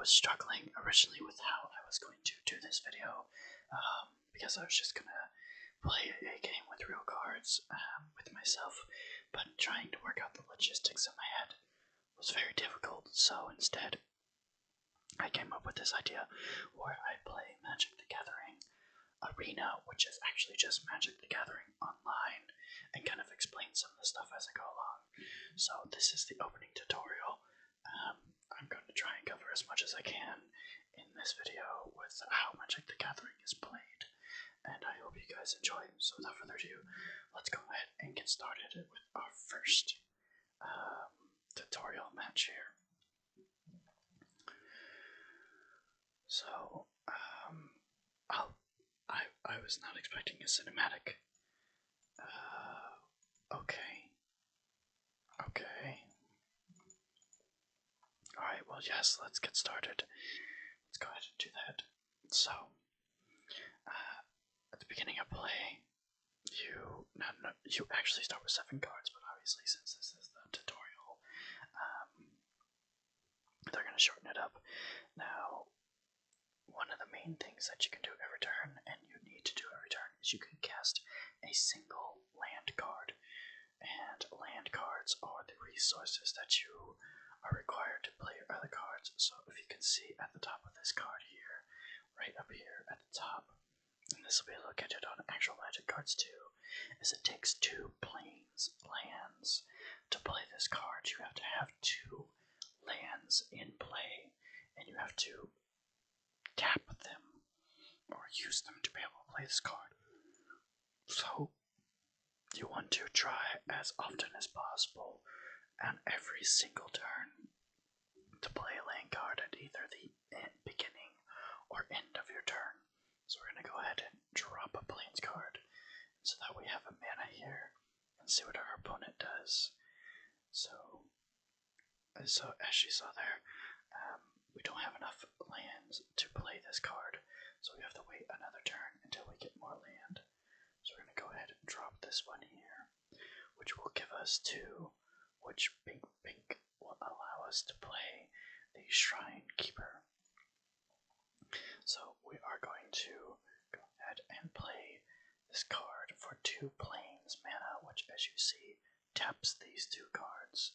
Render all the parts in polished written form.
was struggling originally with how I was going to do this video, because I was just gonna play a game with real cards with myself, but trying to work out the logistics in my head was very difficult, so instead I came up with this idea where I play Magic the Gathering Arena, which is actually just Magic the Gathering online, and kind of explain some of the stuff as I go along. So this is the opening tutorial. I'm going to try and cover as much as I can in this video with how Magic the Gathering is played, and I hope you guys enjoy. So without further ado, let's go ahead and get started with our first tutorial match here. So, I was not expecting a cinematic. Okay. Alright, well, yes, let's get started. Let's go ahead and do that. So, at the beginning of play, you actually start with 7 cards, but obviously, since this is the tutorial, they're going to shorten it up. Now, one of the main things that you can do every turn, and you need to do every turn, is you can cast a single land card. And land cards are the resources that you are required to play your other cards. So if you can see at the top of this card here, right up here at the top, and this will be located on actual Magic cards too, is it takes 2 lands to play this card. You have to have 2 lands in play, and you have to tap them or use them to be able to play this card. So you want to try as often as possible on every single turn to play a land card at either the beginning or end of your turn. So we're going to go ahead and drop a Plains card so that we have a mana here and see what our opponent does. So as you saw there, we don't have enough lands to play this card, so we have to wait another turn until we get more land. So we're going to go ahead and drop this one here, which will give us 2, which pink will allow us to play the Shrine Keeper. So we are going to go ahead and play this card for 2 Plains mana, which, as you see, taps these 2 cards.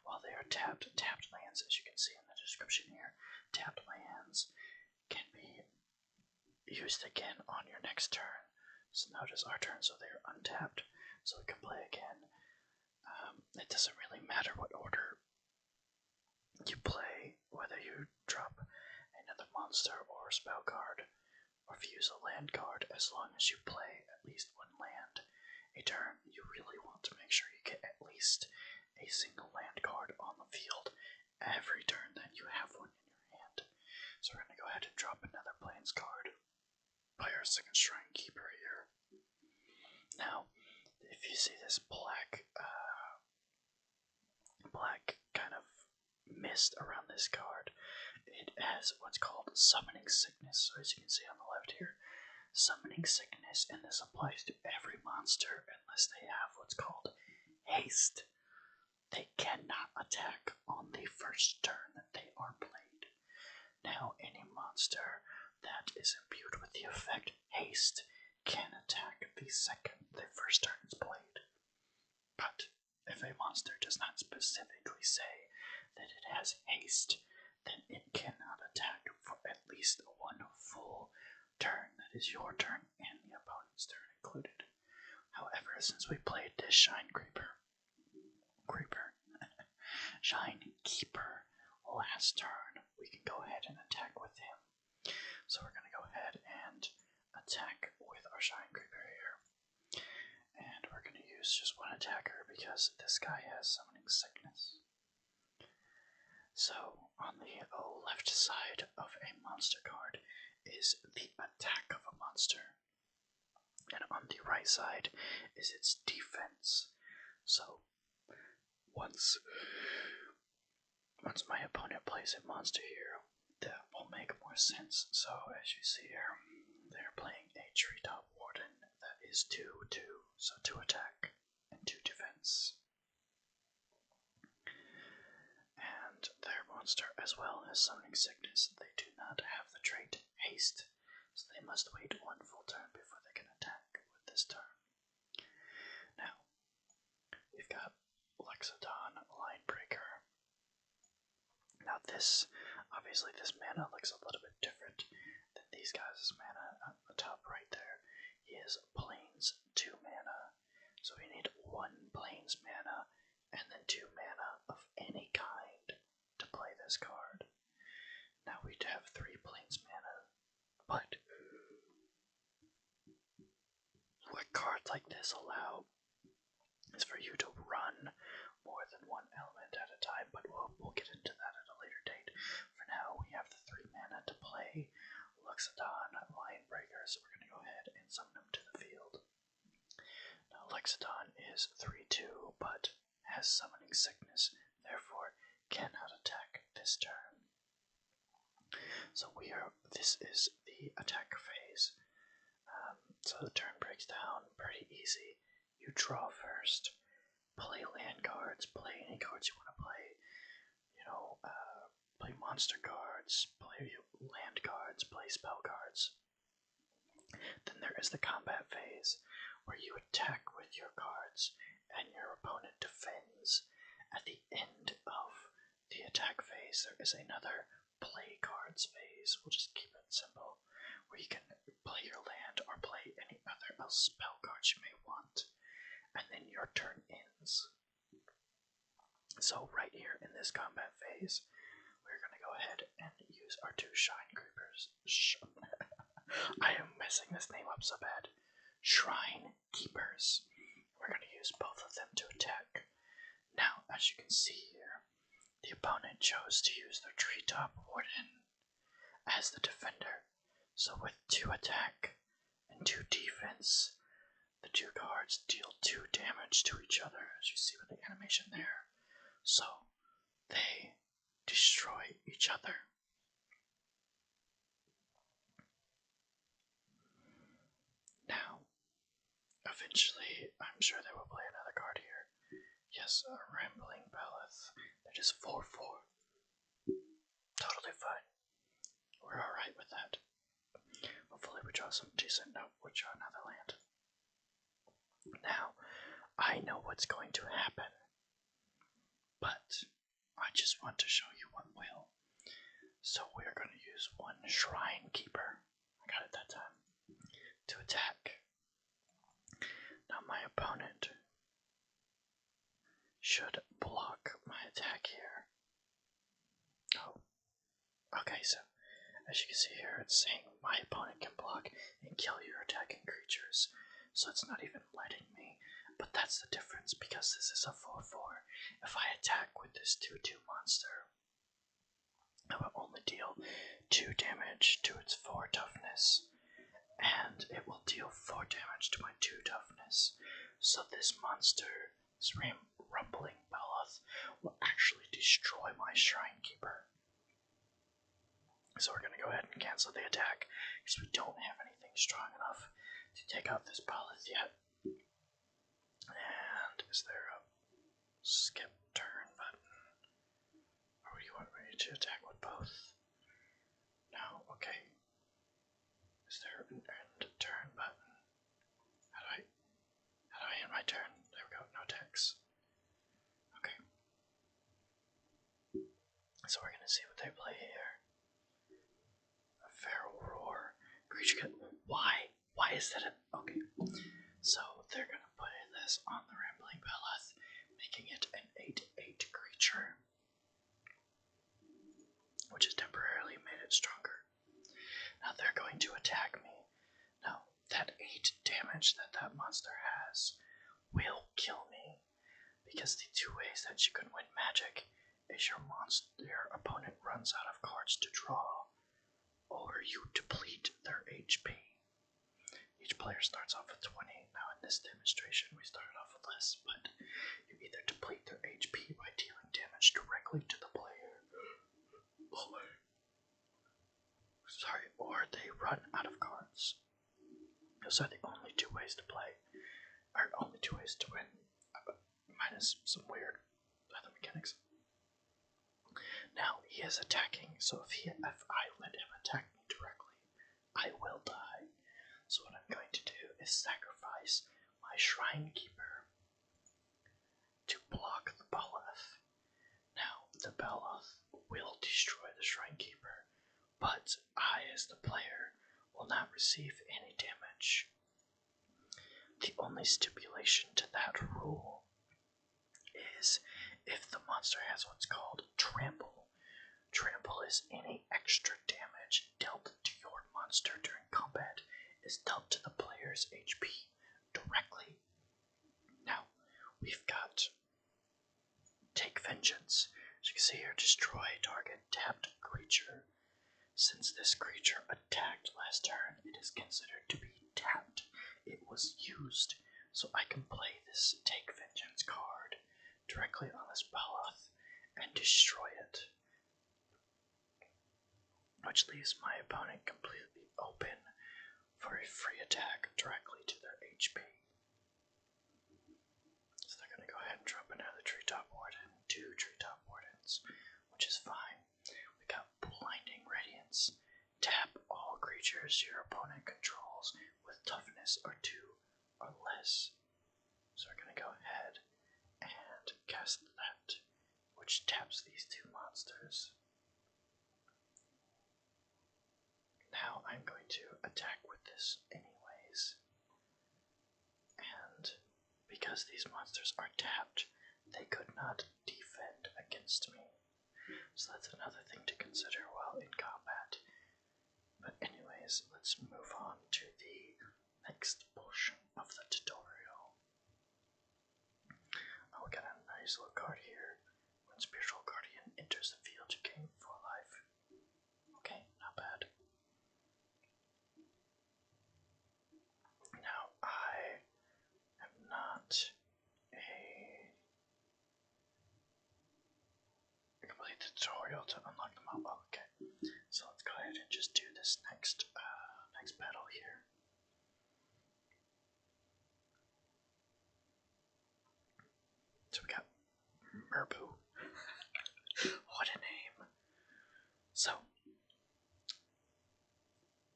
While they are tapped lands, as you can see in the description here, tapped lands can be used again on your next turn. So now it is our turn, so they are untapped, so we can play again. It doesn't really matter what order you play, whether you drop another monster or a spell card, or if you use a land card, as long as you play at least 1 land a turn. You really want to make sure you get at least a single land card on the field every turn that you have one in your hand. So we're going to go ahead and drop another Plains card by our second Shrine Keeper here. Now, if you see this black kind of mist around this card, it has what's called Summoning Sickness. So as you can see on the left here, Summoning Sickness, and this applies to every monster unless they have what's called Haste. They cannot attack on the first turn that they are played. Now, any monster that is imbued with the effect Haste can attack the first turn it's played. But if a monster does not specifically say that it has haste, then it cannot attack for at least 1 full turn. That is your turn and the opponent's turn included. However, since we played this Shine Keeper last turn, we can go ahead and attack with him. So we're going to go ahead and attack with our Shine Creeper here. And we're going to use just 1 attacker because this guy has Summoning Sickness. So on the left side of a monster card is the attack of a monster. And on the right side is its defense. So once my opponent plays a monster here, that will make more sense. So as you see here, they're playing a treetop warden that is 2/2, so 2 attack and 2 defense. And their monster as well as Summoning Sickness. They do not have the trait Haste, so they must wait one full turn before they can attack with this turn. Now, we've got Lexodon, Linebreaker. Now obviously this mana looks a little bit different than these guys' mana at the top right there. He is Plains 2 mana, so we need 1 Plains mana and then 2 mana of any kind to play this card. Now we have 3 Plains mana, but what cards like this allow is for you to run more than 1 element at a time, but we'll get into that at a later date. For now, we have the 3 mana to play Luxodon, Linebreaker, so we're going to go ahead and summon him to the field. Now, Luxodon is 3/2, but has Summoning Sickness, therefore cannot attack this turn. So this is the attack phase. So the turn breaks down pretty easy. You draw first, play land cards, play any cards you want to play, play monster cards, play land cards, play spell cards. Then there is the combat phase, where you attack with your cards, and your opponent defends. At the end of the attack phase, there is another play cards phase, we'll just keep it simple, where you can play your land or play any other spell cards you may want. And then your turn ends. So right here in this combat phase, we're going to go ahead and use our 2 Shrine Creepers. I am messing this name up so bad. Shrine Keepers. We're going to use both of them to attack. Now, as you can see here, the opponent chose to use their treetop warden as the defender. So with 2 attack and 2 defense, the 2 cards deal 2 damage to each other, as you see with the animation there. So, they destroy each other. Now, eventually, I'm sure they will play another card here. Yes, a Rambling Belith. That is 4/4. Totally fine. We're alright with that. Hopefully we draw some decent... No, we draw another land. Now, I know what's going to happen, but I just want to show you what will. So we're going to use 1 Shrine Keeper, I got it that time, to attack. Now my opponent should block my attack here. Oh, okay, so as you can see here, it's saying my opponent can block and kill your attacking creatures. So it's not even letting me, but that's the difference because this is a 4/4. If I attack with this 2/2 monster, I will only deal 2 damage to its 4 toughness, and it will deal 4 damage to my 2 toughness. So this monster, this Rumbling Belith, will actually destroy my Shrine Keeper. So we're going to go ahead and cancel the attack, because we don't have anything strong enough to take out this Belith yet. And is there a skip turn button? Or do you want me to attack with both? No, okay. Is there an end turn button? How do I end my turn? There we go, no attacks. Okay. So we're gonna see what they play here. A Feral Roar. Creature can... Why is that okay. So they're gonna put this on the Rambling Belith, making it an 8/8 creature, which has temporarily made it stronger. Now they're going to attack me. Now that 8 damage that monster has will kill me, because the 2 ways that you can win Magic is your opponent runs out of cards to draw, or you deplete their HP. Each player starts off with 20. Now in this demonstration we started off with less, but you either deplete their HP by dealing damage directly to the player, or they run out of cards. Those are the only 2 ways to play, or only 2 ways to win, minus some weird other mechanics. Now he is attacking, so if I let him attack me directly, I will die. So what I'm going to do is sacrifice my Shrine Keeper to block the Baloth. Now, the Baloth will destroy the Shrine Keeper, but I, as the player, will not receive any damage. The only stipulation to that rule is if the monster has what's called trample. Trample is any extra damage dealt to your monster during combat is dealt to the player's HP directly. Now, we've got Take Vengeance. As you can see here, destroy target tapped creature. Since this creature attacked last turn, it is considered to be tapped. It was used, so I can play this Take Vengeance card directly on this Baloth and destroy it, which leaves my opponent completely open for a free attack directly to their HP. So they're going to go ahead and drop another treetop warden, 2 treetop wardens, which is fine. We got Blinding Radiance. Tap all creatures your opponent controls with toughness or 2 or less. So we're going to go ahead and cast that, which taps these 2 monsters. Now I'm going to attack with this anyways. And because these monsters are tapped, they could not defend against me. So that's another thing to consider while in combat. But anyways, let's move on to the next portion of the tutorial. Oh, we got a nice little card here. When Spiritual Guardian enters the field, you gain 4 life. Okay, not bad. Now, I am not complete the tutorial to unlock them all. Oh, okay, so let's go ahead and just do this next battle here. So we got Merbu. What a name. So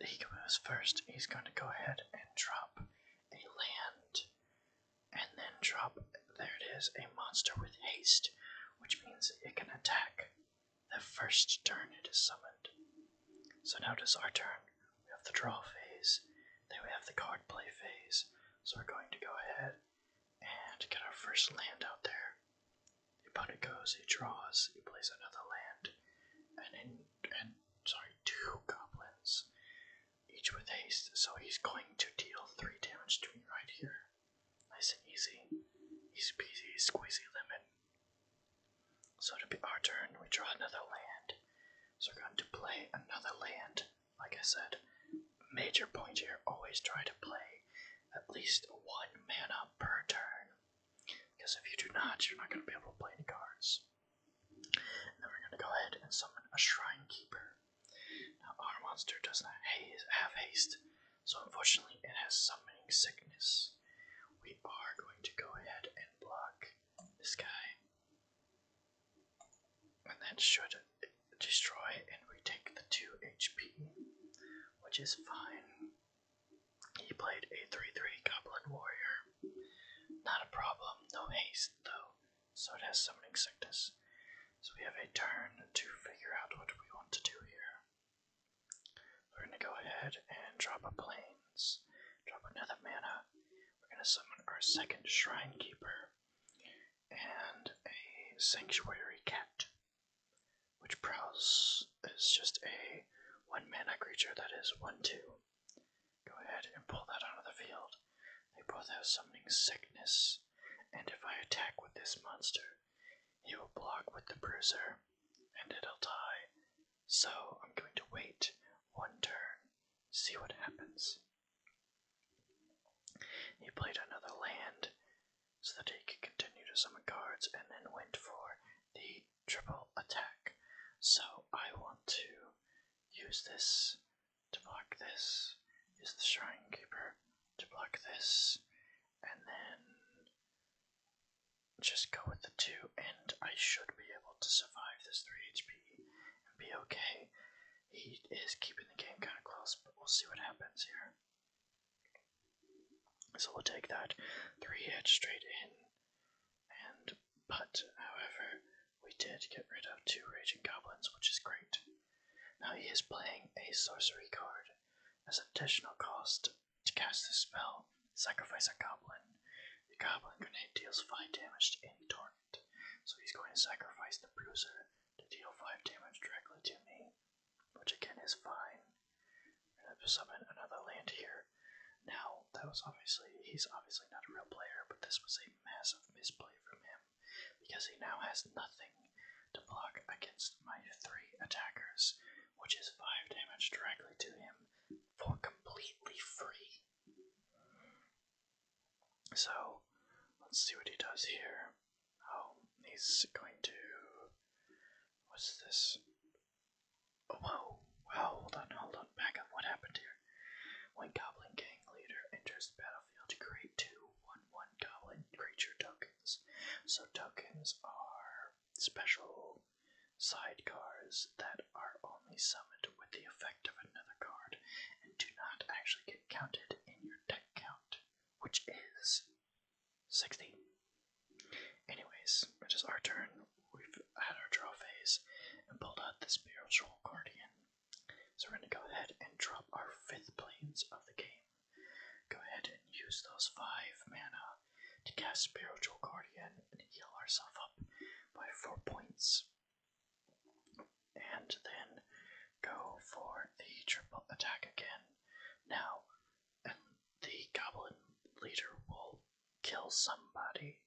he goes first. He's going to go ahead and drop a land, and then drop, there it is, a monster with haste, which means it can attack the first turn it is summoned. So now it is our turn. We have the draw phase, then we have the card play phase. So we're going to go ahead and get our first land out there. The opponent goes, he draws, he plays another land, and 2 goblins, each with haste. So he's going to deal 3 damage to me right here. Nice and easy. Easy peasy, squeezy lemon. So it'll be our turn. We draw another land. So we're going to play another land. Like I said, major point here, always try to play at least 1 mana per turn. Because if you do not, you're not going to be able to play any cards. And then we're going to go ahead and summon a Shrine Keeper. Now our monster does not have haste, so unfortunately it has Summoning Sickness. We are going to go ahead and block this guy. And that should destroy, and we take the 2 HP, which is fine. He played a 3/3 Goblin Warrior. Not a problem, no haste though, so it has Summoning Sickness. So we have a turn to figure out what we want to do here. We're going to go ahead and drop a Plains, drop another mana. We're going to summon our second Shrine Keeper and a Sanctuary Cat, which prowls is just a 1 mana creature that is 1/2. Go ahead and pull that out of the field. They both have Summoning Sickness, and if I attack with this monster, he will block with the Bruiser, and it'll die. So I'm going to wait 1 turn, see what happens. He played another land, so that he could continue to summon cards, and then went for the triple attack. So I want to use this to block this, use the Shrine Keeper to block this, and then just go with the 2, and I should be able to survive this 3 HP is keeping the game kind of close, but we'll see what happens here. So we'll take that 3-hit straight in, but however, we did get rid of 2 raging goblins, which is great. Now he is playing a sorcery card as an additional cost to cast this spell. Sacrifice a goblin. The goblin grenade deals 5 damage to any target, so he's going to sacrifice the bruiser to deal 5 damage directly to me, which again is fine. I'm going to summon another land here. Now, he's obviously not a real player, but this was a massive misplay from him, because he now has nothing to block against my 3 attackers, which is 5 damage directly to him for completely free. So, let's see what he does here. Oh, he's going to... What's this? Oh, whoa, hold on, back up. What happened here? When Goblin Gang Leader enters the battlefield, create 2 1/1 Goblin creature tokens. So tokens are special sidecars that are only summoned with the effect of another card and do not actually get counted in your deck count, which is 60. Anyways, it is our turn. We've had our draw phase and pulled out the Spiritual Guardian. So we're going to go ahead and drop our 5th planes of the game. Go ahead and use those 5 mana to cast Spiritual Guardian and heal ourselves up by 4 points. And then go for the triple attack again. Now, the Goblin Leader will kill somebody,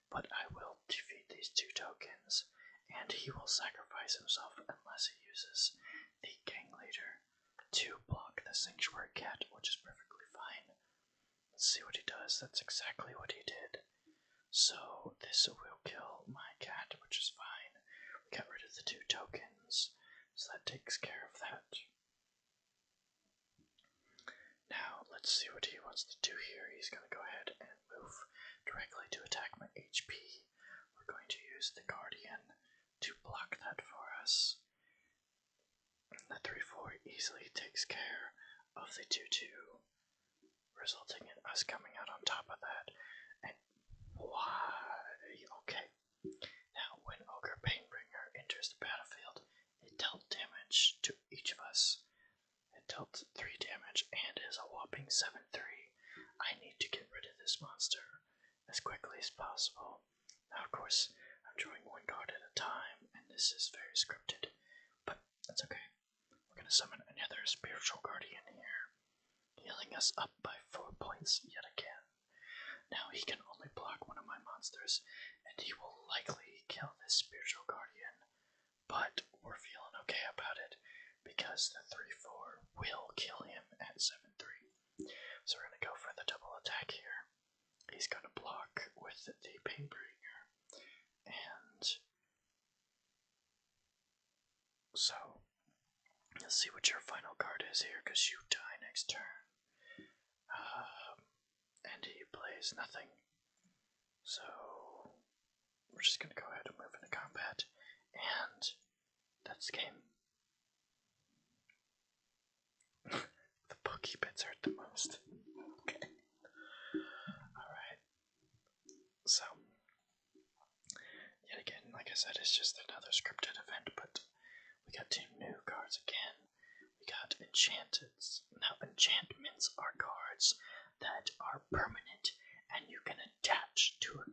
but I will defeat these 2 tokens, and he will sacrifice himself unless he uses the Gang Leader to block the Sanctuary Cat, which is perfectly fine. Let's see what he does. That's exactly what he did. So this will kill my cat, which is fine. We got rid of the 2 tokens, so that takes care of that. Now let's see what he wants to do here. He's going to go ahead and move directly to attack my HP. We're going to use the Guardian to block that for us. The 3/4 easily takes care of the 2/2, resulting in us coming out on top of that. And why? Okay. Now, when Ogre Painbringer enters the battlefield, it dealt damage to each of us. It dealt 3 damage and is a whopping 7/3. I need to get rid of this monster as quickly as possible. Now, of course, I'm drawing 1 card at a time, and this is very scripted, but that's okay. We're going to summon another Spiritual Guardian here, healing us up by 4 points yet again. Now he can only block one of my monsters, and he will likely kill this Spiritual Guardian, but we're feeling okay about it, because the 3/4 will kill him at 7/3. So we're going to go for the double attack here. He's going to block with the Painbringer, and so let's see what your final card is here, because you die next turn. And he plays nothing. So we're just going to go ahead and move into combat, and that's the game. The pokey bits hurt the most. Okay. Alright. So, yet again, like I said, it's just another scripted event, but we got 2 new cards again. We got enchantments. Now, enchantments are cards that are permanent, and you can attach to a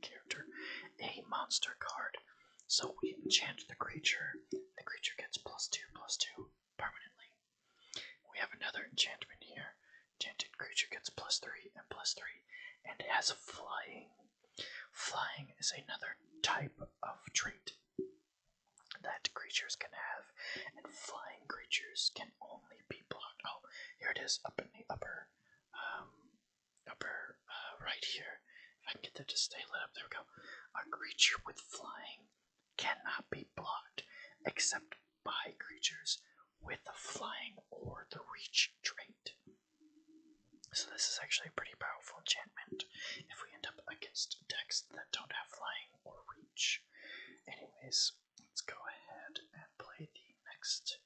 character a monster card. So we enchant the creature gets +2/+2 permanently. We have another enchantment here. Enchanted creature gets +3 and +3, and it has flying. Flying is another type of trait that creatures can have, and flying creatures can only be blocked. Oh, here it is, up in the upper right here. If I can get that to stay lit up, there we go. A creature with flying cannot be blocked except by creatures with the flying or the reach trait. So this is actually a pretty powerful enchantment if we end up against decks that don't have flying or reach. Anyways, let's go ahead and play the next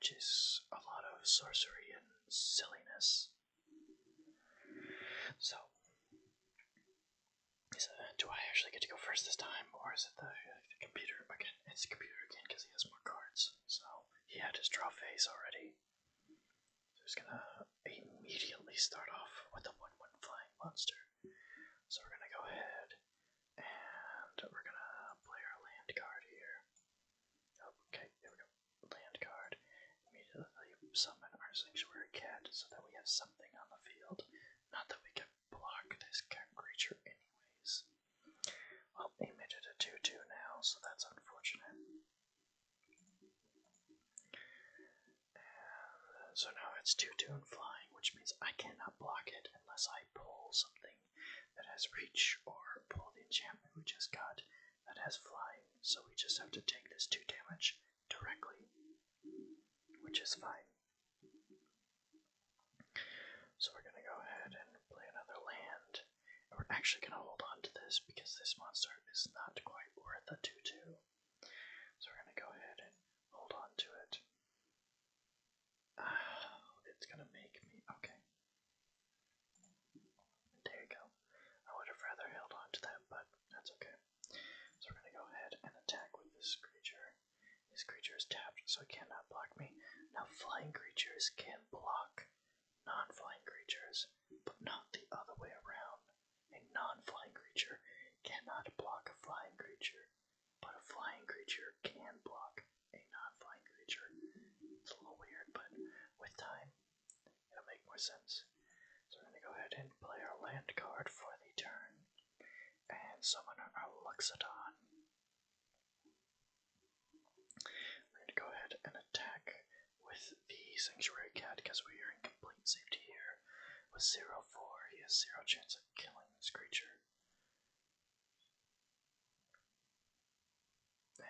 which is a lot of sorcery and silliness. So, do I actually get to go first this time, or is it the computer again? It's the computer again because he has more cards. So he had his draw phase already. So he's gonna immediately start off with a 1/1 flying monster. So we're gonna go ahead and we're gonna play our land card here. Oh, okay, there we go. Land card. Immediately summon our sanctuary cat so that we have something on the field. Not that we can block this creature anyways. Well, Aimee did a 2/2 now, so that's unfortunate. And so now it's 2/2 and flying, which means I cannot block it unless I pull something that has reach or pull the enchantment we just got that has flying. So we just have to take this 2 damage directly, which is fine. So we're going to go ahead and play another land. And we're actually going to hold on to this because this monster is not quite worth a 2/2. So we're going to go ahead and hold on to it. It's going to make me... Okay. There you go. I would have rather held on to that, but that's okay. So we're going to go ahead and attack with this creature. This creature is tapped, so it cannot block me. Now flying creatures can block non-flying creatures, but not the other way around. A non-flying creature cannot block a flying creature, but a flying creature can block a non-flying creature. It's a little weird, but with time, it'll make more sense. So we're going to go ahead and play our land card for the turn, and summon our Luxodon. We're going to go ahead and attack with the Sanctuary Cat because we are in complete safety here. With 0/4, he has 0 chance of killing this creature.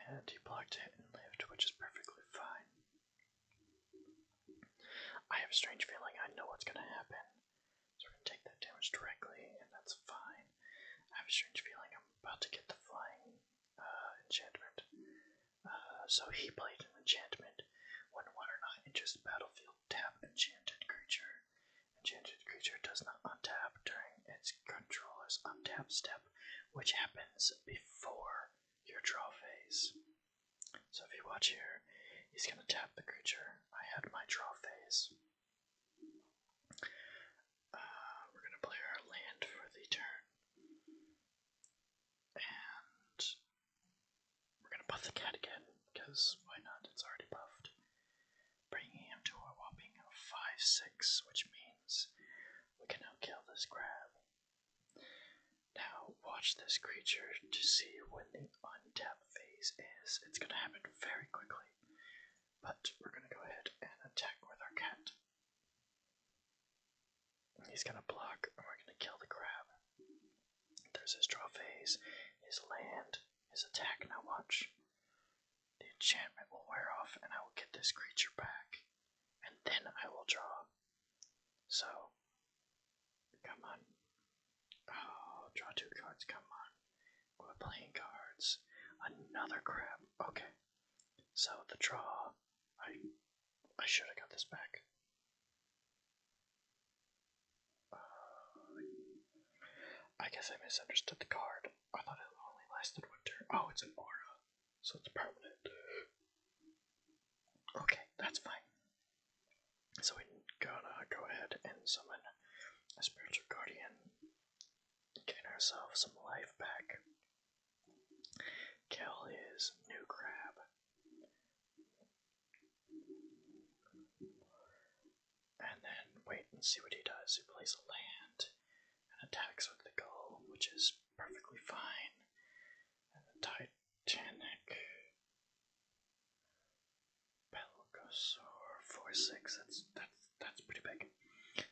And he blocked it and lived, which is perfectly fine. I have a strange feeling I know what's going to happen. So we're going to take that damage directly, and that's fine. I have a strange feeling I'm about to get the flying enchantment. So he played an enchantment. When 1 or not enters the battlefield, tap enchanted creature. Enchanted creature does not untap during its controller's untap step, which happens before your draw phase. So if you watch here, he's going to tap the creature. I had my draw phase. We're going to play our land for the turn. And we're going to buff the cat again, because why not? It's already buffed. Bringing him to a whopping 5/6, which means we can now kill this crab. Now, watch this creature to see when the untap phase is. It's going to happen very quickly. But we're going to go ahead and attack with our cat. He's going to block, and we're going to kill the crab. There's his draw phase, his land, his attack. Now watch. The enchantment will wear off, and I will get this creature back. And then I will draw. So, come on. Oh, draw 2 cards, come on. Quit playing cards. Another crab. Okay. So, the draw. I should have got this back. I guess I misunderstood the card. I thought it only lasted 1 turn. Oh, it's an aura. So it's permanent. Okay, that's fine. So we're gonna go ahead and summon a spiritual guardian. Gain ourselves some life back. Kill his new crab. And then wait and see what he does. He plays a land and attacks with the gull, which is perfectly fine. And the Titanic Pelgosaur 4/6. That's pretty big.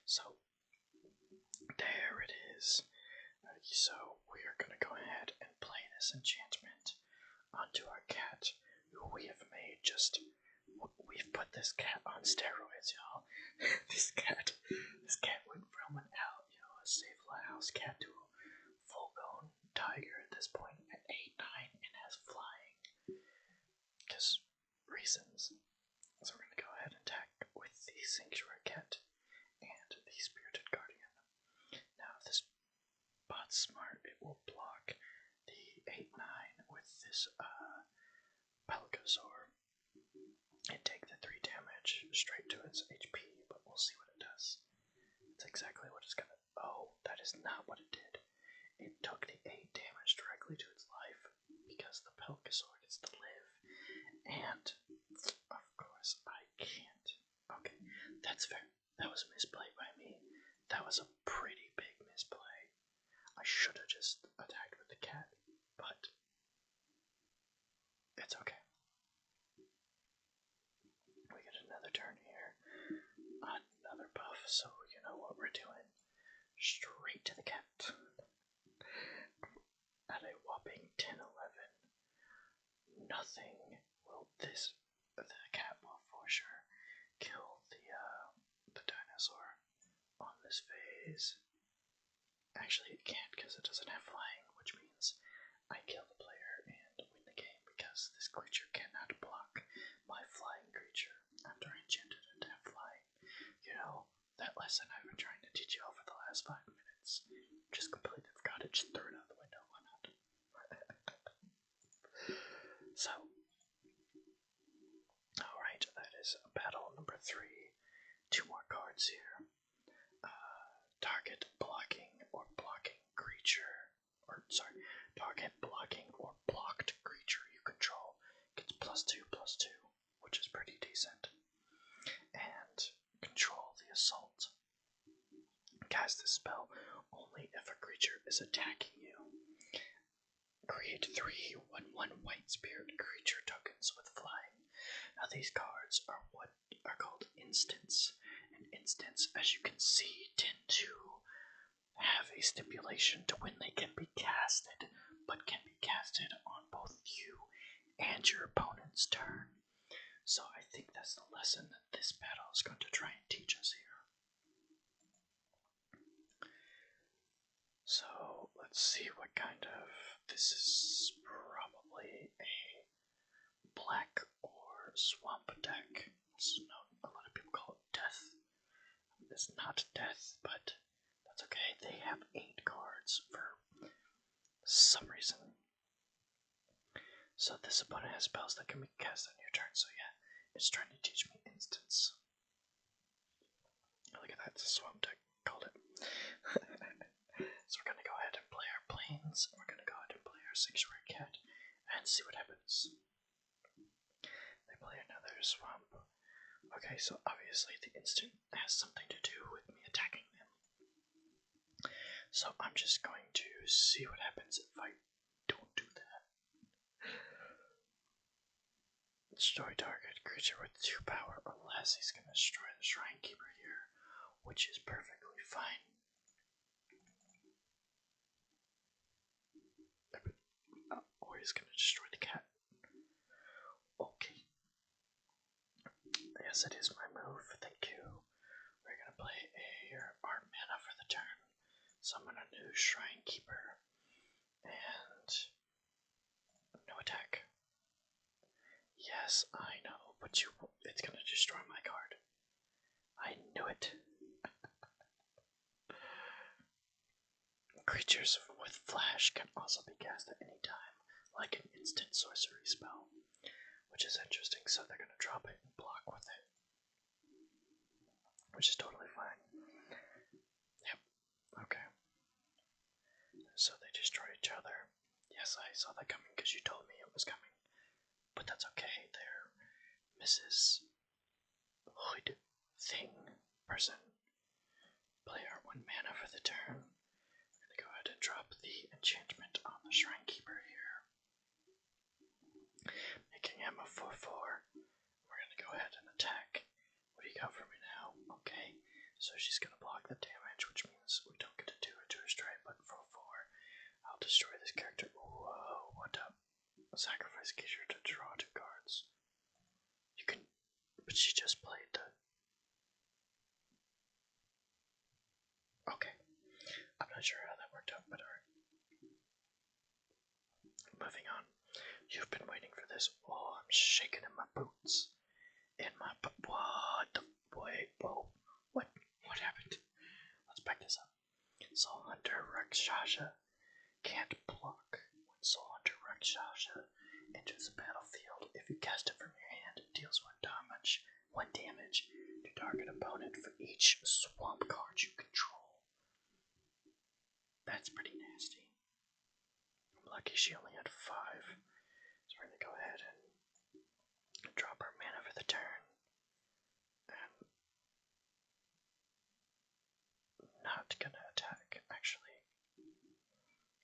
So there it is. So we are gonna go ahead and play this enchantment onto our cat, who we have made just. We've put this cat on steroids, y'all. This cat went from a safe house cat to a full-grown tiger at this point at 8/9 and has flying. Because reasons. So we're gonna go ahead ahead and attack with the Sanctuary Cat and the Spirited Guardian. Now, if this bot's smart, it will block the 8-9 with this Pelgasaur and take the 3 damage straight to its HP, but we'll see what it does. It's exactly what it's gonna. Oh, that is not what it did. It took the 8 damage directly to its life because the Pelgasaur gets to live. And, of course, I can't. Okay, that's fair. That was a misplay by me. That was a pretty big misplay. I should have just attacked with the cat, but it's okay. We get another turn here. Another buff, so you know what we're doing. Straight to the cat. At a whopping 10-11. Nothing will this. The cat will for sure kill the dinosaur on this phase. Actually, it can't because it doesn't have flying, which means I kill the player and win the game because this creature cannot block my flying creature after I enchanted it to have flying. You know, that lesson I've been trying to teach you over the last 5 minutes. Just completely forgot it, just threw it out the window. Why not? So, alright, that is battle number 3. 2 more cards here. Target blocking or blocking creature, target blocking or blocked creature you control gets +2/+2, which is pretty decent. And control the assault. Cast this spell only if a creature is attacking you. Create 3 1/1 white spirit creature tokens with flying. Now these cards are what are called instants. And instants, as you can see, tend to have a stipulation to when they can be casted, but can be casted on both you and your opponent's turn. So I think that's the lesson that this battle is going to try and teach us here. So let's see what kind of. This is probably a black or swamp deck. Also known, a lot of people call it death. It's not death, but that's okay. They have 8 cards for some reason. So this opponent has spells that can be cast on your turn. So yeah, it's trying to teach me instants. Look at that, it's a swamp deck. Called it. So we're gonna go ahead and play our plains. We're gonna go ahead and play our Sanctuary Cat and see what happens. They play another swamp. Okay, so obviously the instant has something to do with me attacking them. So I'm just going to see what happens if I don't do that. Destroy target creature with 2 power or less. He's going to destroy the Shrine Keeper here, which is perfectly fine. Or he's going to destroy the cat. Okay. Yes, it is my move. Thank you. We're going to play our mana for the turn. Summon a new Shrine Keeper. And no attack. Yes, I know, but it's going to destroy my card. I knew it. Creatures with flash can also be cast at any time, like an instant sorcery spell, which is interesting, so they're going to drop it and block with it, which is totally fine. Yep, okay. So they destroy each other. Yes, I saw that coming because you told me it was coming, but that's okay. They're Mrs. Hood Thing Person. Play our 1 mana for the turn. We're going to go ahead and drop the enchantment on the Shrine Keeper here, making him a 4/4. We're going to go ahead and attack. What do you got for me now? Okay, so she's going to block the damage, which means we don't get to do it to her straight, but 4/4. I'll destroy this character. Whoa, what up? Sacrifice creature to draw 2 cards. You can, but she just played the. Okay, I'm not sure how that worked out, but alright. Moving on. You've been waiting for this. Whoa, I'm shaking in my boots. In my Whoa. Rakshasa can't block. When Soul Hunter Rakshasa enters the battlefield, if you cast it from your hand, it deals 1 damage to target opponent for each swamp card you control. That's pretty nasty. I'm lucky she only had 5. So we're gonna go ahead and drop our mana for the turn. And not gonna attack, actually.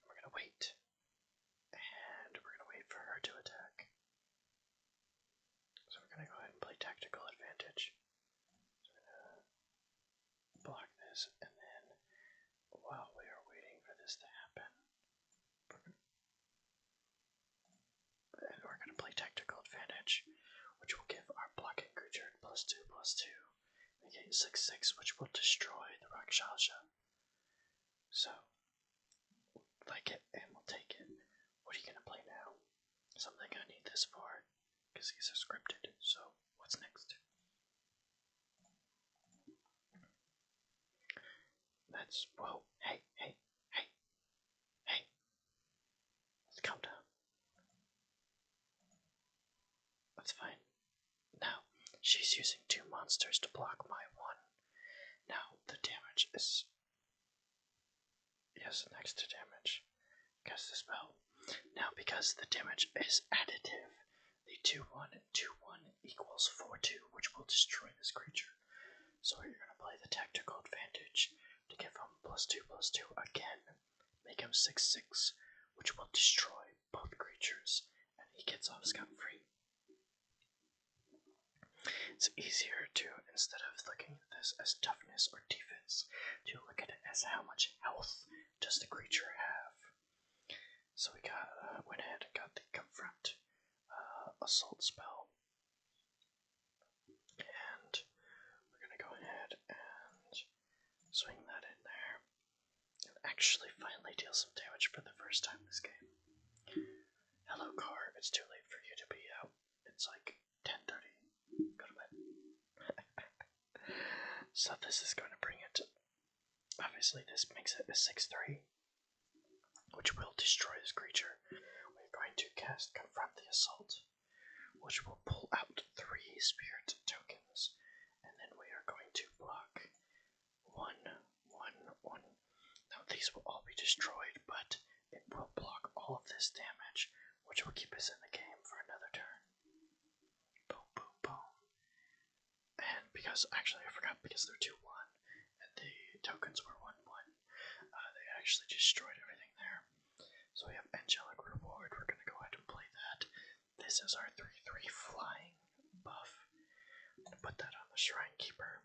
We're gonna wait. And we're gonna wait for her to attack. So we're gonna go ahead and play tactical advantage. So we're gonna block this, and then while we are waiting for this to happen, we're gonna play tactical advantage, which will give our blocking creature +2/+2, making it 6/6, which will destroy the Rakshasa. So, like it, and we'll take it. What are you gonna play now? Something I need this for, because these are scripted. So, what's next? Whoa, hey. Let's calm down. That's fine. Now, she's using 2 monsters to block my 1. Now, the damage is... Yes, next to damage. Cast the spell. Now, because the damage is additive, the 2/1 equals 4/2, which will destroy this creature. So you're going to play the tactical advantage to give him +2/+2 again. Make him 6/6, which will destroy both creatures, and he gets off scot-free. It's easier to, instead of looking at this as toughness or defense, to look at it as how much health does the creature have. So we went ahead and got the confront assault spell, and we're gonna go ahead and swing that in there, and actually finally deal some damage for the first time this game. Hello, Car. It's too late for you to be out. It's like 10:30. Go to bed. So this is going to bring it. Obviously, this makes it a 6/3, which will destroy this creature. We're going to cast Confront the Assault, which will pull out 3 spirit tokens, and then we are going to block 1, 1, 1. Now these will all be destroyed, but it will block all of this damage, which will keep us in the game for another turn. Boom, boom, boom. And because, actually I forgot, because they're 2/1, and the tokens were 1/1, they actually destroyed everything there. So we have Angelic Reward. We're going to go ahead and play that. This is our 3/3 flying buff. I'm going to put that on the Shrine Keeper,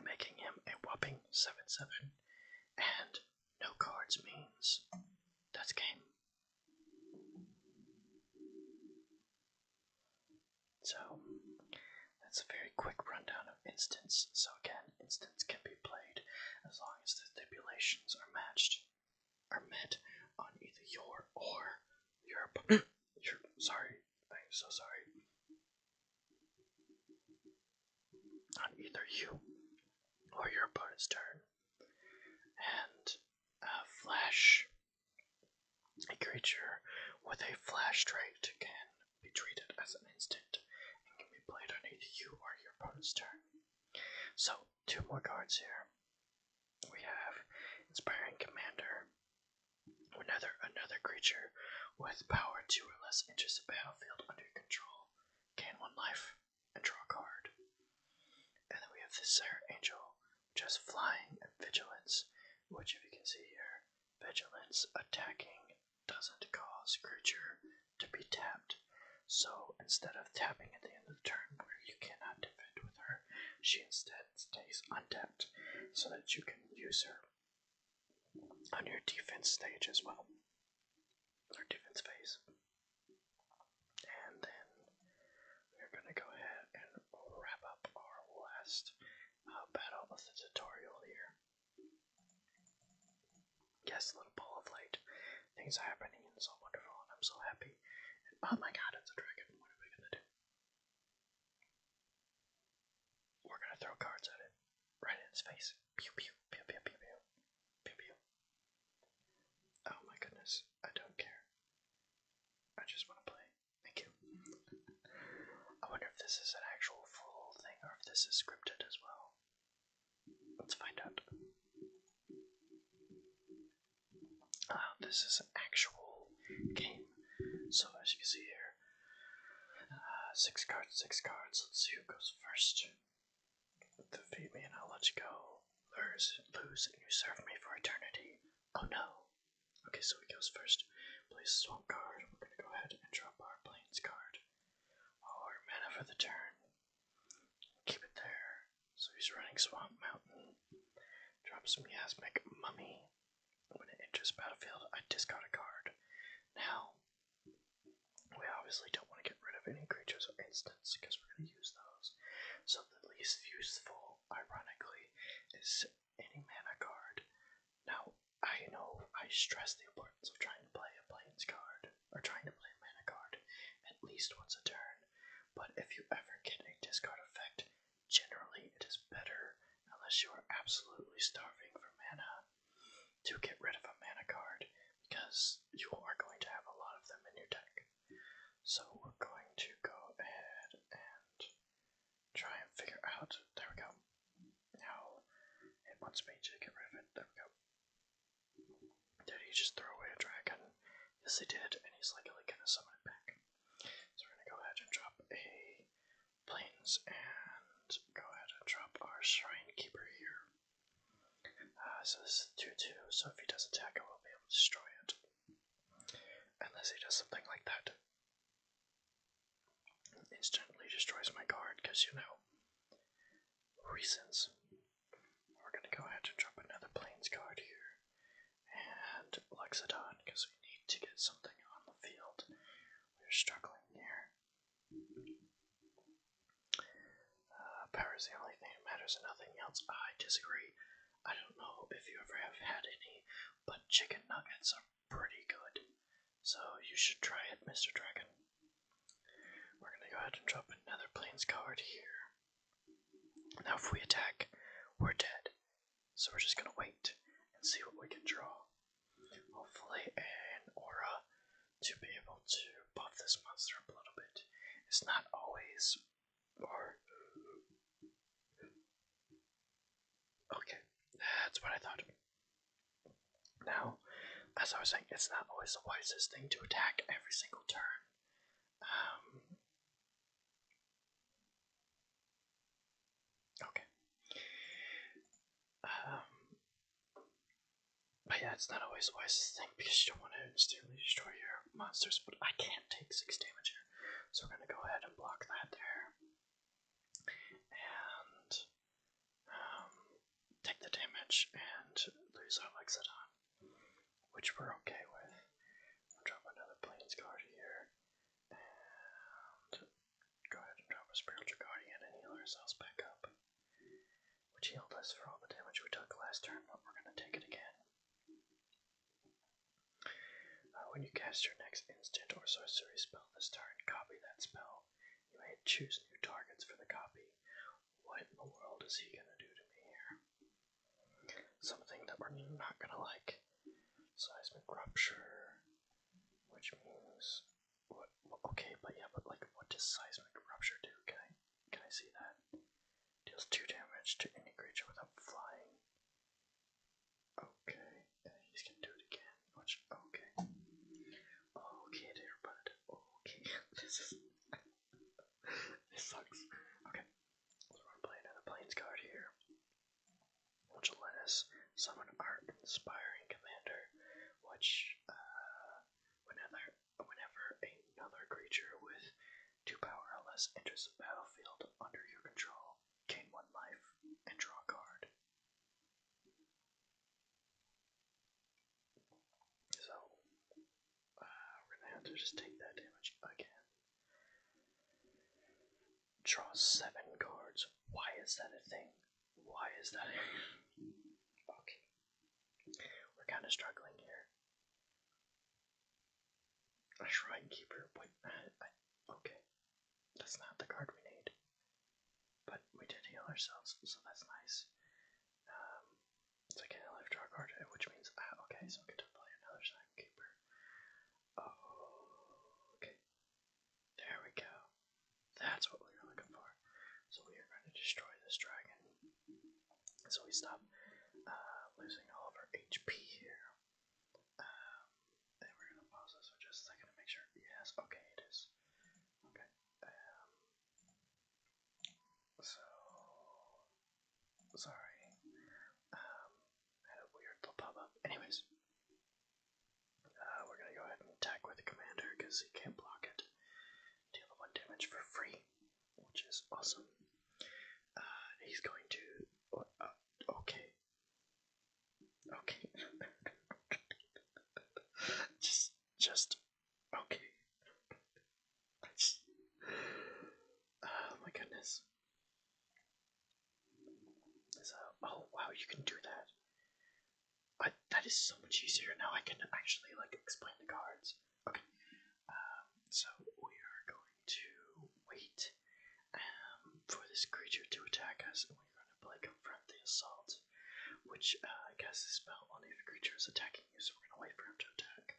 making him a whopping 7/7. And no cards means that's game. So that's a very quick rundown of instants. So again, instants can be played as long as the stipulations are met on either your or your sorry, I'm so sorry. On either you or your opponent's turn. And flash. A creature with a flash trait can be treated as an instant and can be played on either you or your opponent's turn. So, 2 more cards here. We have Inspiring Commander. Another creature with power 2 or less enters the battlefield under your control. Gain 1 life and draw a card. And then we have this Sarah Angel, which has flying and vigilance, which, if you can see here, vigilance attacking doesn't cause creature to be tapped. So instead of tapping at the end of the turn where you cannot defend with her, she instead stays untapped so that you can use her on your defense stage as well, or defense phase. And then we're going to go ahead and wrap up our last battle of the tutorial here. Yes, a little ball of light. Things are happening and it's all wonderful and I'm so happy. And oh my god, it's a dragon. What are we going to do? We're going to throw cards at it. Right in its face. Pew pew pew pew pew pew. Pew pew. this is scripted as well. Let's find out. This is an actual game. So as you can see here, 6 cards, 6 cards. Let's see who goes first. Defeat me and I'll let you go. Lose and you serve me for eternity. Oh no. Okay, so he goes first. Plays a swamp card. We're gonna go ahead and drop our plains card. Our mana for the turn. Keep it there. So he's running Swamp Mountain. Drops Miasmic Mummy. When it enters battlefield, I discard a card. Now, we obviously don't want to get rid of any creatures or instants because we're going to use those. So the least useful, ironically, is any mana card. Now, I know I stress the importance of trying to play a plains card, or trying to play a mana card, at least once a turn. But if you ever get a discard effect, generally it is better, unless you are absolutely starving for mana, to get rid of a mana card, because you are going to have a lot of them in your deck. So we're going to go ahead and try and figure out, there we go. Now, it wants me to get rid of it, there we go. Did he just throw away a dragon? Yes he did, and he's likely gonna summon it back. So we're gonna go ahead and drop a plains, and go ahead and drop our Shrine Keeper here. So this is 2-2, so if he does attack, I will be able to destroy it. Unless he does something like that. Instantly destroys my card, because, you know, reasons. We're going to go ahead and drop another plains card here. And Lexodon, because we need to get something on the field. We're struggling here. Power is the only thing that matters and nothing else. I disagree. I don't know if you ever have had any, but chicken nuggets are pretty good. So you should try it, Mr. Dragon. We're gonna go ahead and drop another plains card here. Now if we attack, we're dead. So we're just gonna wait and see what we can draw. Hopefully an aura to be able to buff this monster up a little bit. It's not always, or... Okay. That's what I thought. Now, as I was saying, it's not always the wisest thing to attack every single turn. Okay. But yeah, it's not always the wisest thing because you don't want to instantly destroy your monsters, but I can't take 6 damage here. So we're going to go ahead and block that there. And take the damage and lose our Lexodon, which we're okay with. We'll drop another plains card here, and go ahead and drop a Spiritual Guardian and heal ourselves back up, which healed us for all the damage we took last turn, but we're going to take it again. When you cast your next instant or sorcery spell this turn, copy that spell. You may choose new targets for the copy. What in the world is he going to do to me here? Something that we're not going to like. Seismic Rupture, which means... What? Okay, but yeah, but like, what does Seismic Rupture do? Can I see that? Deals 2 damage to any creature without flying. Okay, and he's gonna do it again. Which, okay. Okay there, bud. Okay, this is... this sucks. Okay, so we're gonna play another plains card here, which will let us summon our Inspiring Commander, which, whenever another creature with 2 power or less enters the battlefield under your control, gain 1 life and draw a card. So, we're gonna have to just take that damage again. Draw 7 cards. Why is that a thing? Why is that a... Okay. We're kind of struggling here. A Shrine Keeper. Wait, okay. That's not the card we need. But we did heal ourselves, so that's nice. So I can't live draw a card, which means... okay, so I get to play another Shrine Keeper. Oh, okay. There we go. That's what we were looking for. So we are going to destroy So we stop losing all of our HP here. And we're gonna pause this for just a second to make sure. Yes, okay, it is. Okay. So sorry. Had a weird little pop-up. Anyways, we're gonna go ahead and attack with the commander because he can't block it. Deal 1 damage for free, which is awesome. He's going to. Okay. Okay. just okay. Oh my goodness. So, oh wow, you can do that. That is so much easier now. I can actually explain the cards. Okay. So we are going to wait for this creature to attack us, and we're going to play Confront the Assault, which casts a spell only if a creature is attacking you. So we're going to wait for him to attack.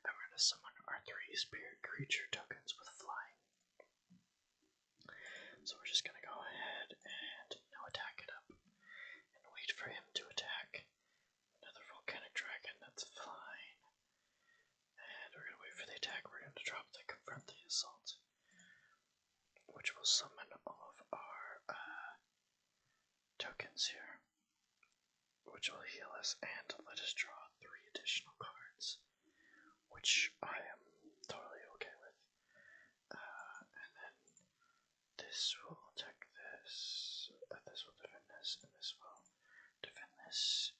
And we're going to summon our 3 spirit creature tokens with flying. So we're just going to go ahead and now attack it up and wait for him to attack. Another volcanic dragon that's flying. And we're going to wait for the attack. We're going to drop the Confront the Assault, which will summon all of our tokens here, which will heal us and let us draw 3 additional cards, which I am totally okay with. And then this will attack this, this will defend this, and this will defend this,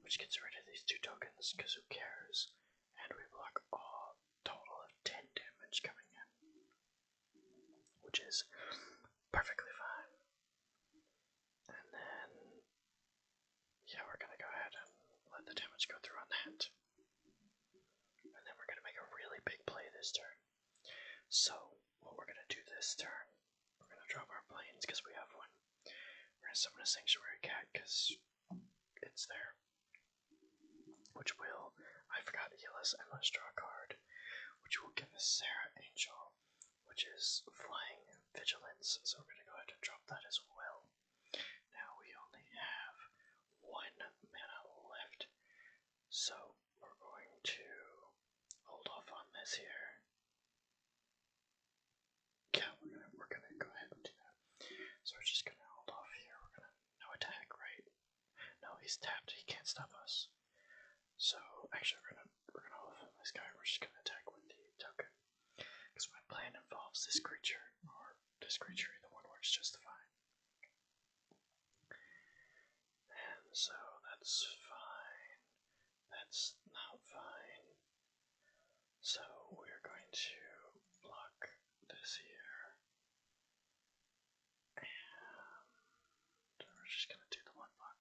which gets rid of these 2 tokens, because who cares? And we block all total of 10 damage coming in, which is perfectly fine. And then, yeah, we're gonna go ahead and let the damage go through on that. And then we're gonna make a really big play this turn. So, what we're gonna do this turn, we're gonna drop our planes because we have one. We're gonna summon a Sanctuary Cat because it's there, which will, I forgot, heal us, and let's draw a card, which will give us Sarah Angel, which is Flying Vigilance. So we're gonna go ahead and drop that as well. Now we only have 1 mana left, so we're going to hold off on this here. Yeah, we're gonna go ahead and do that. So we're just gonna hold off here. We're gonna no attack, right? No, he's tapped. He can't stop us. So actually, we're gonna hold off on this guy. We're just gonna attack with the token because my plan involves this creature, or this creature. Either one works just fine. And so that's fine. That's not fine. So we're going to block this here. And we're just going to do the 1 block.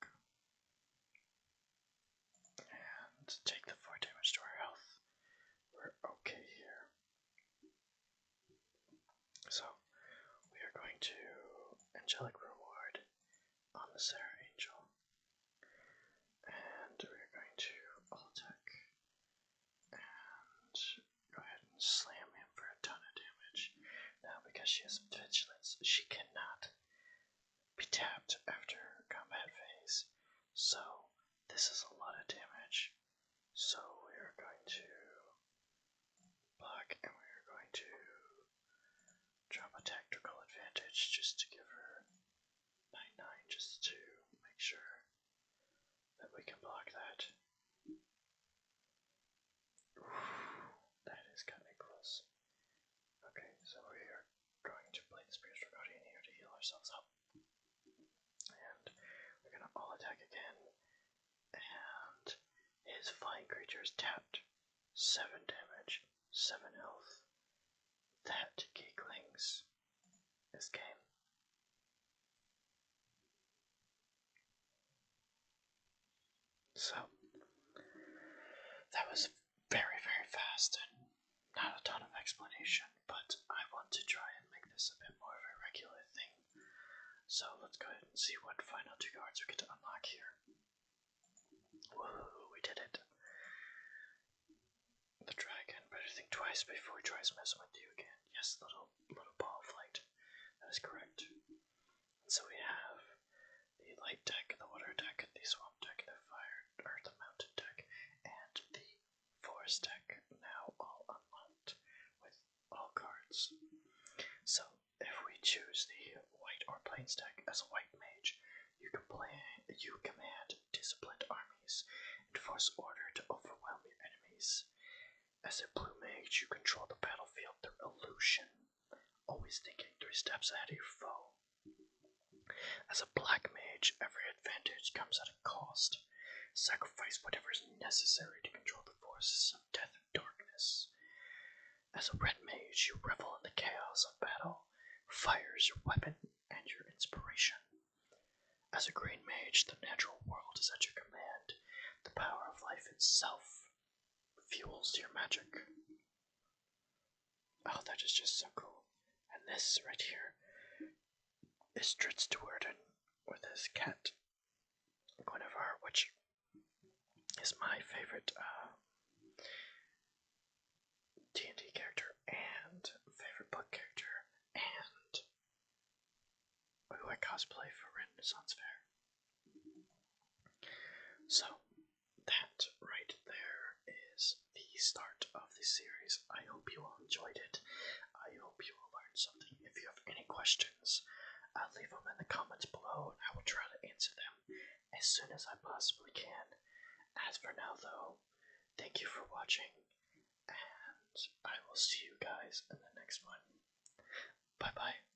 And take the 4 damage to our health. We're okay here. So we are going to Angelic Reward on the Sarah Angel. And we're going to all attack and go ahead and slam him for a ton of damage. Now, because she has vigilance, she cannot be tapped after combat phase. So this is a lot of damage. So we are going to block, and we are going to drop a tactical advantage just to give her 9/9, just to make sure that we can block that. Ooh, that is kind of close. Okay, so we are going to play the Spiritual Guardian here to heal ourselves up. And we're going to all attack again. And his flying creature is tapped. 7 damage, 7 health. That, geeklings, is game. So, that was very, very fast and not a ton of explanation, but I want to try and make this a bit more of a regular thing. So let's go ahead and see what final 2 cards we get to unlock here. Whoa, we did it. The dragon, better think twice before he tries messing with you again. Yes, little ball of light. That is correct. And so we have the light deck, the water choose the white or plains deck. As a white mage, you command disciplined armies, enforce order to overwhelm your enemies. As a blue mage, you control the battlefield through illusion, always thinking 3 steps ahead of your foe. As a black mage, every advantage comes at a cost. Sacrifice whatever is necessary to control the forces of death and darkness. As a red mage, you revel in the chaos of battle. Fire is your weapon and your inspiration. As a green mage, the natural world is at your command. The power of life itself fuels your magic. Oh, that is just so cool. And this right here is Warden with his cat, Guinevere, which is my favorite D&D character and favorite book character, and who I cosplay for Renaissance Fair. So, that right there is the start of the series. I hope you all enjoyed it. I hope you all learned something. If you have any questions, leave them in the comments below, and I will try to answer them as soon as I possibly can. As for now, though, thank you for watching, and I will see you guys in the next one. Bye-bye.